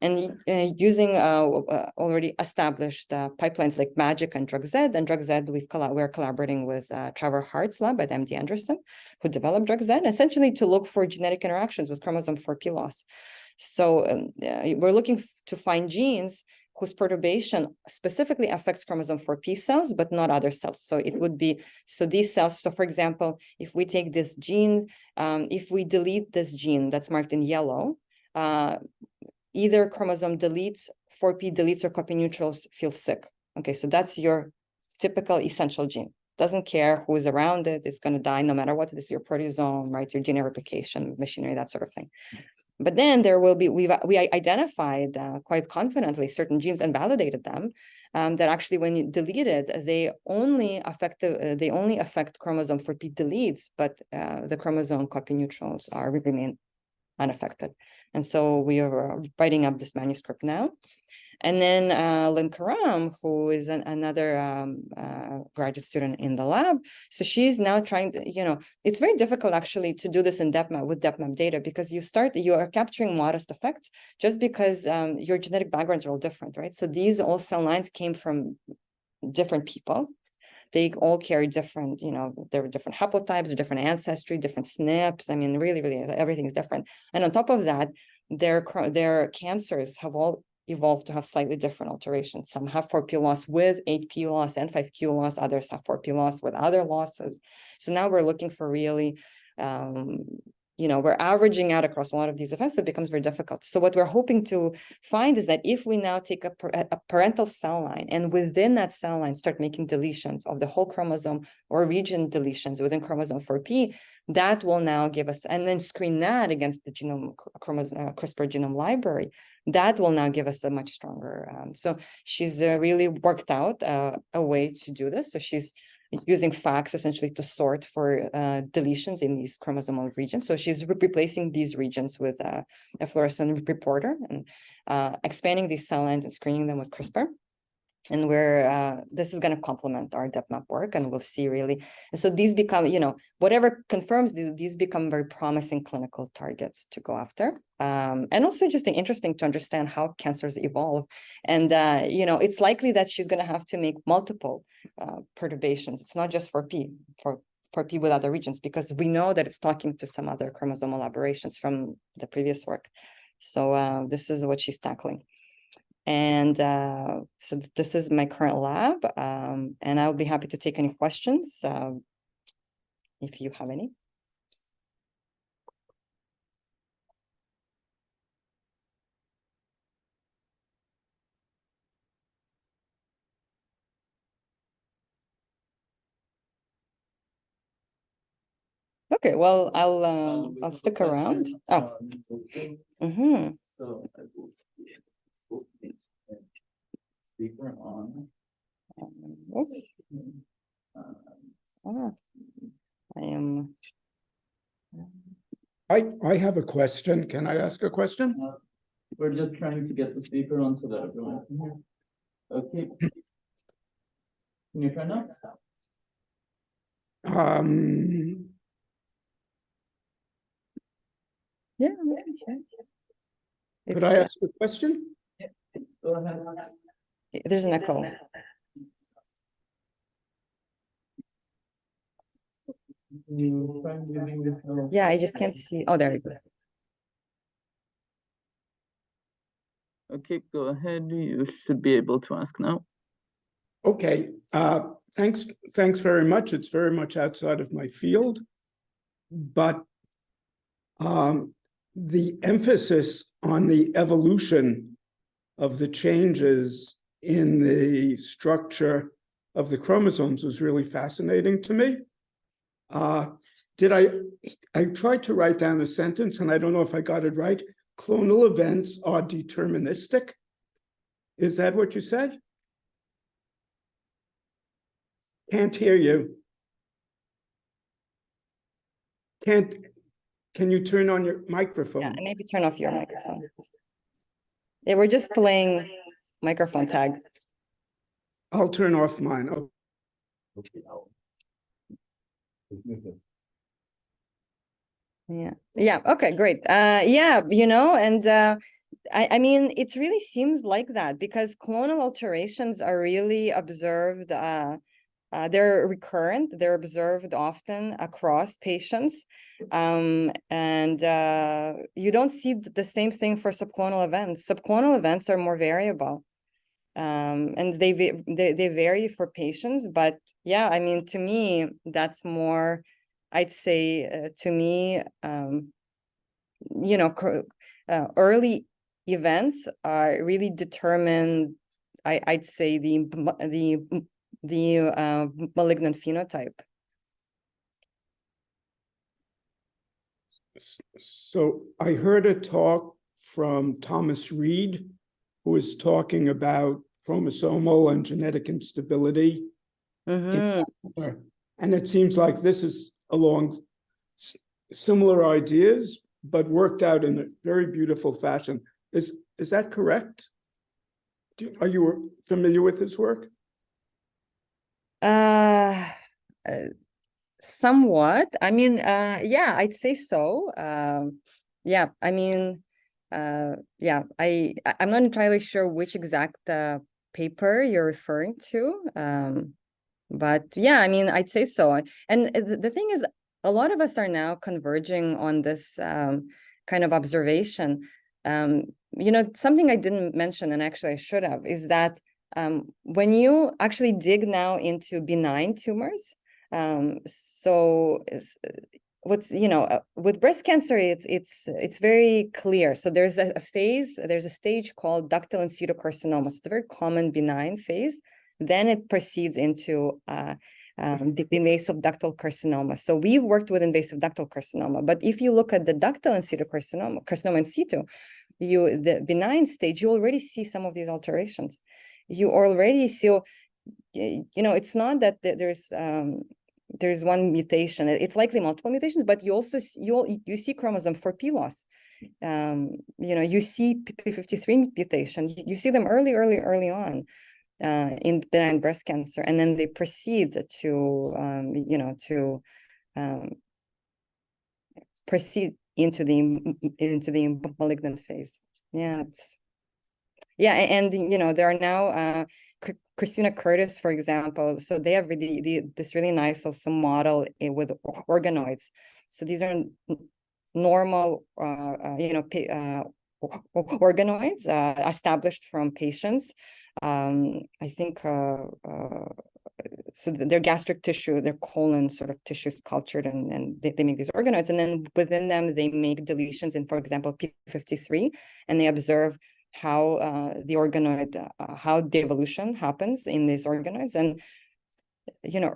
and using already established pipelines like MAGIC and DrugZ. And DrugZ, we're collaborating with Trevor Hart's lab at MD Anderson, who developed DrugZ, essentially to look for genetic interactions with chromosome 4p loss. So we're looking to find genes whose perturbation specifically affects chromosome 4p cells, but not other cells. So it would be, so these cells, so for example, if we take this gene, if we delete this gene that's marked in yellow, either chromosome deletes, 4p deletes, or copy neutrals feel sick. Okay, so that's your typical essential gene. Doesn't care who is around it, it's going to die no matter what. This is your proteasome, right? Your DNA replication machinery, that sort of thing. But then there will be, we identified quite confidently certain genes and validated them, that actually when you delete it, they only affect chromosome 4p deletes, but the chromosome copy neutrals remain unaffected. And so we are writing up this manuscript now. And then Lynn Karam, who is another graduate student in the lab, so she's now trying to, it's very difficult actually to do this in DepMap with DepMap data, because you are capturing modest effects just because your genetic backgrounds are all different, right? So these all cell lines came from different people. They all carry different, there are different haplotypes, different ancestry, different SNPs. I mean, really, really, everything is different. And on top of that, their cancers have all evolved to have slightly different alterations. Some have 4p loss with 8p loss and 5q loss. Others have 4p loss with other losses. So now we're looking for really, we're averaging out across a lot of these events, so it becomes very difficult. So what we're hoping to find is that if we now take a parental cell line, and within that cell line start making deletions of the whole chromosome or region deletions within chromosome 4p, that will now give us, and then screen that against the CRISPR genome library, that will now give us a much stronger. So she's really worked out a way to do this. So she's using FACS essentially to sort for deletions in these chromosomal regions. So she's replacing these regions with a fluorescent reporter and expanding these cell lines and screening them with CRISPR. And this is going to complement our DepMap work, and we'll see really. And so these become, whatever confirms these become very promising clinical targets to go after. And also just interesting to understand how cancers evolve. And, it's likely that she's going to have to make multiple perturbations. It's not just 4p with other regions, because we know that it's talking to some other chromosomal aberrations from the previous work. So this is what she's tackling. And so this is my current lab, and I'll be happy to take any questions if you have any. Okay, well, I'll stick around. Oh. Mm-hmm. So speaker on. Oops. I have a question. Can I ask a question? We're just trying to get the speaker on so that everyone can hear. Okay. Can you turn up? Yeah. Could I ask a question? Yeah. Go ahead. There's an echo. Yeah, I just can't see. Oh, there you go. Okay, go ahead. You should be able to ask now. Okay. Thanks very much. It's very much outside of my field, but the emphasis on the evolution of the changes in the structure of the chromosomes was really fascinating to me. I tried to write down a sentence, and I don't know if I got it right. Clonal events are deterministic. Is that what you said? Can't hear you. Can you turn on your microphone? Yeah, maybe turn off your microphone. Yeah, we're just playing microphone tag. I'll turn off mine. Oh, Yeah. Okay, great. Yeah, and I mean, it really seems like that because clonal alterations are really observed. They're recurrent. They're observed often across patients, and you don't see the same thing for subclonal events. Subclonal events are more variable, and they vary for patients. But yeah, I mean, to me, that's more. I'd say to me, early events are really determine. I'd say the malignant phenotype. So I heard a talk from Thomas Reed, who was talking about chromosomal and genetic instability. Mm-hmm. And it seems like this is along similar ideas, but worked out in a very beautiful fashion. Is that correct? Are you familiar with his work? Somewhat. I mean, yeah, I'd say so. Yeah, I mean, yeah, I'm not entirely sure which exact paper you're referring to. But yeah, I mean, I'd say so. And the thing is, a lot of us are now converging on this kind of observation. Something I didn't mention, and actually I should have, is that when you actually dig now into benign tumors, so what's with breast cancer, it's very clear. So there's there's a stage called ductal in situ carcinoma. It's a very common benign phase. Then it proceeds into the invasive ductal carcinoma. So we've worked with invasive ductal carcinoma, but if you look at the ductal in situ carcinoma in situ, the benign stage, you already see some of these alterations. You already see, it's not that there's one mutation. It's likely multiple mutations, but you also you see chromosome 4p loss. You see p53 mutation. You see them early on. In benign breast cancer, and then they proceed to proceed into the malignant phase. Yeah, and there are now Christina Curtis, for example. So they have this really nice also model with organoids. So these are normal organoids established from patients. I think so their gastric tissue, their colon sort of tissue is cultured, and they make these organoids, and then within them they make deletions in, for example, p53, and they observe how the organoid, how the evolution happens in these organoids. And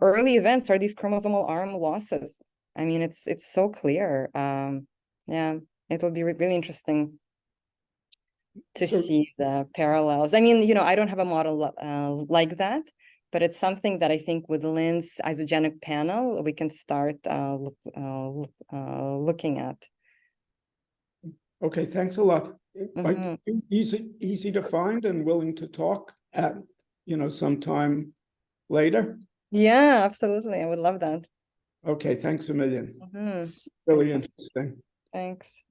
early events are these chromosomal arm losses. I mean, it's so clear. Yeah, it will be really interesting to see the parallels. I mean, I don't have a model like that, but it's something that I think with Lynn's isogenic panel, we can start looking at. Okay, thanks a lot. Easy to find and willing to talk at, sometime later? Yeah, absolutely. I would love that. Okay, thanks a million. Really interesting. Thanks.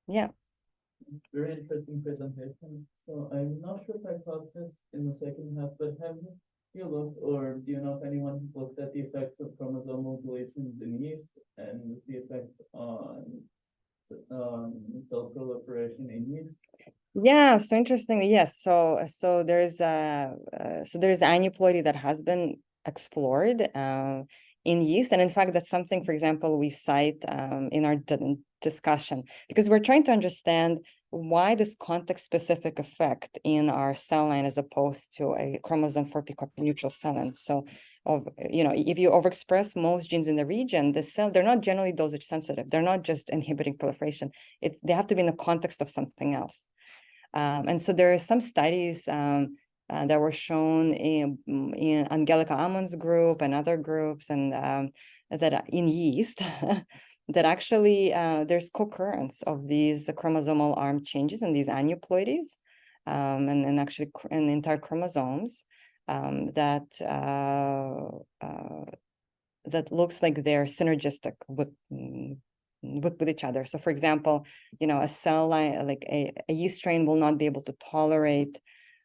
Yeah. Very interesting presentation. So I'm not sure if I taught this in the second half, but have you looked, or do you know if anyone has looked at the effects of chromosomal deletions in yeast and the effects on cell proliferation in yeast? Yeah, so interestingly, yes. So there's aneuploidy that has been explored in yeast, and in fact, that's something, for example, we cite in our discussion, because we're trying to understand why this context-specific effect in our cell line as opposed to a chromosome 4p copy neutral cell line. So, if you overexpress most genes in the region, they're not generally dosage sensitive. They're not just inhibiting proliferation. They have to be in the context of something else. And so there are some studies that were shown in Angelica Ammon's group and other groups, and that in yeast, that actually there's co-occurrence of these chromosomal arm changes in these aneuploides, and actually in entire chromosomes that looks like they're synergistic with each other. So for example, a cell line, like a yeast strain will not be able to tolerate,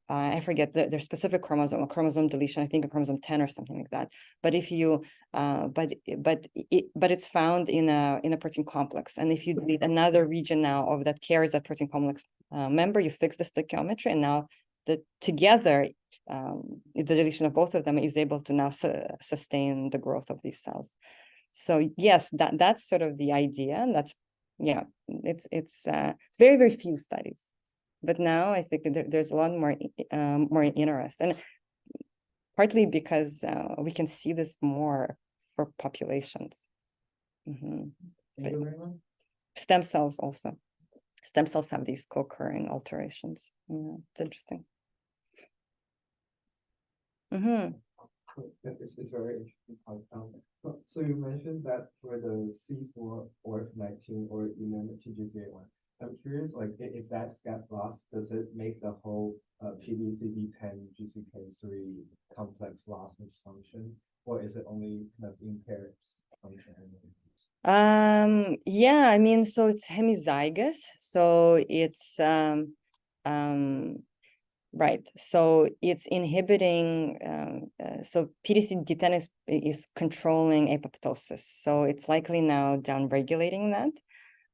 I forget their specific chromosome, a chromosome deletion, I think a chromosome 10 or something like that. But if you, but it's found in a protein complex. And if you delete another region now of that carries that protein complex member, you fix the stoichiometry, and now together, the deletion of both of them is able to now sustain the growth of these cells. So yes, that's sort of the idea, and that's, yeah, it's very, very few studies, but now I think there's a lot more interest, and partly because we can see this more for populations. Thank you very much. Stem cells also. Stem cells have these co-occurring alterations. Yeah, it's interesting. It's very interesting. So you mentioned that for the C4 or F19 or even the TCGA one, I'm curious, like if that gets lost, does it make the whole PDCD10 GCK3 complex loss function, or is it only kind of impaired function? Yeah, I mean, so it's hemizygous, so it's right, so it's inhibiting, so PDCD10 is controlling apoptosis, so it's likely now downregulating that.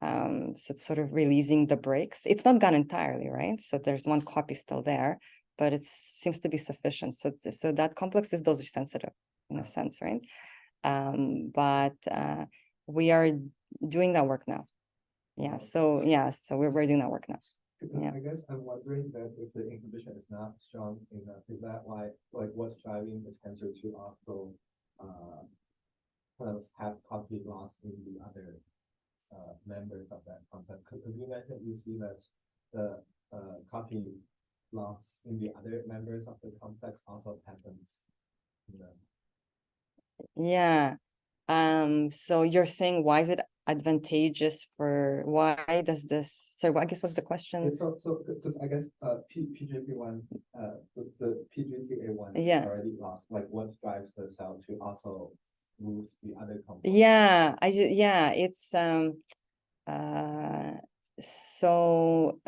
So it's sort of releasing the brakes. It's not gone entirely, right? So there's one copy still there, but it seems to be sufficient. So that complex is dosage sensitive in a sense, right? But we are doing that work now. Yeah, so we're doing that work now. Yeah. I guess I'm wondering that if the inhibition is not strong enough, is that why, like, what's driving the cancer to also kind of have copy loss in the other members of that complex? Because you mentioned you see that the copy loss in the other members of the complex also happens. Yeah. So you're saying, why is it advantageous why does this, so I guess what's the question? So because I guess PGC1, the PGCA1 Yeah, already lost. Like, what drives the cell to also lose the other complex? Yeah, it's so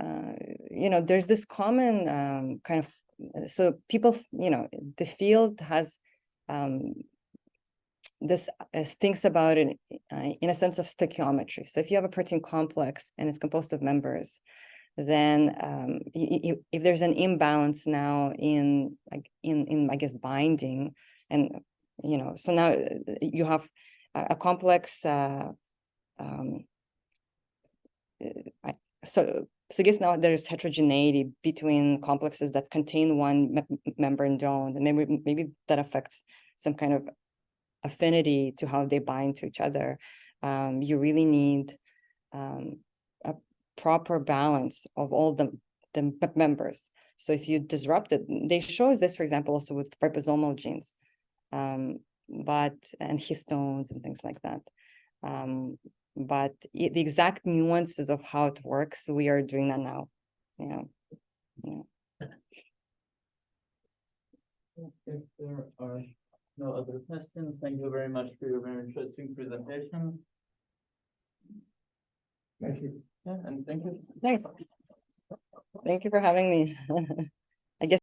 there's this common kind of, so people, the field has this thinks about it in a sense of stoichiometry. So if you have a protein complex and it's composed of members, then if there's an imbalance now in I guess binding, and so now you have a complex so I guess now there's heterogeneity between complexes that contain one member and don't, and maybe that affects some kind of affinity to how they bind to each other. You really need a proper balance of all the members. So if you disrupt it, they show this, for example, also with ribosomal genes, and histones and things like that. But the exact nuances of how it works, we are doing that now. Yeah. If there are no other questions, thank you very much for your very interesting presentation. Thank you. Yeah, and thank you. Thanks. Thank you for having me.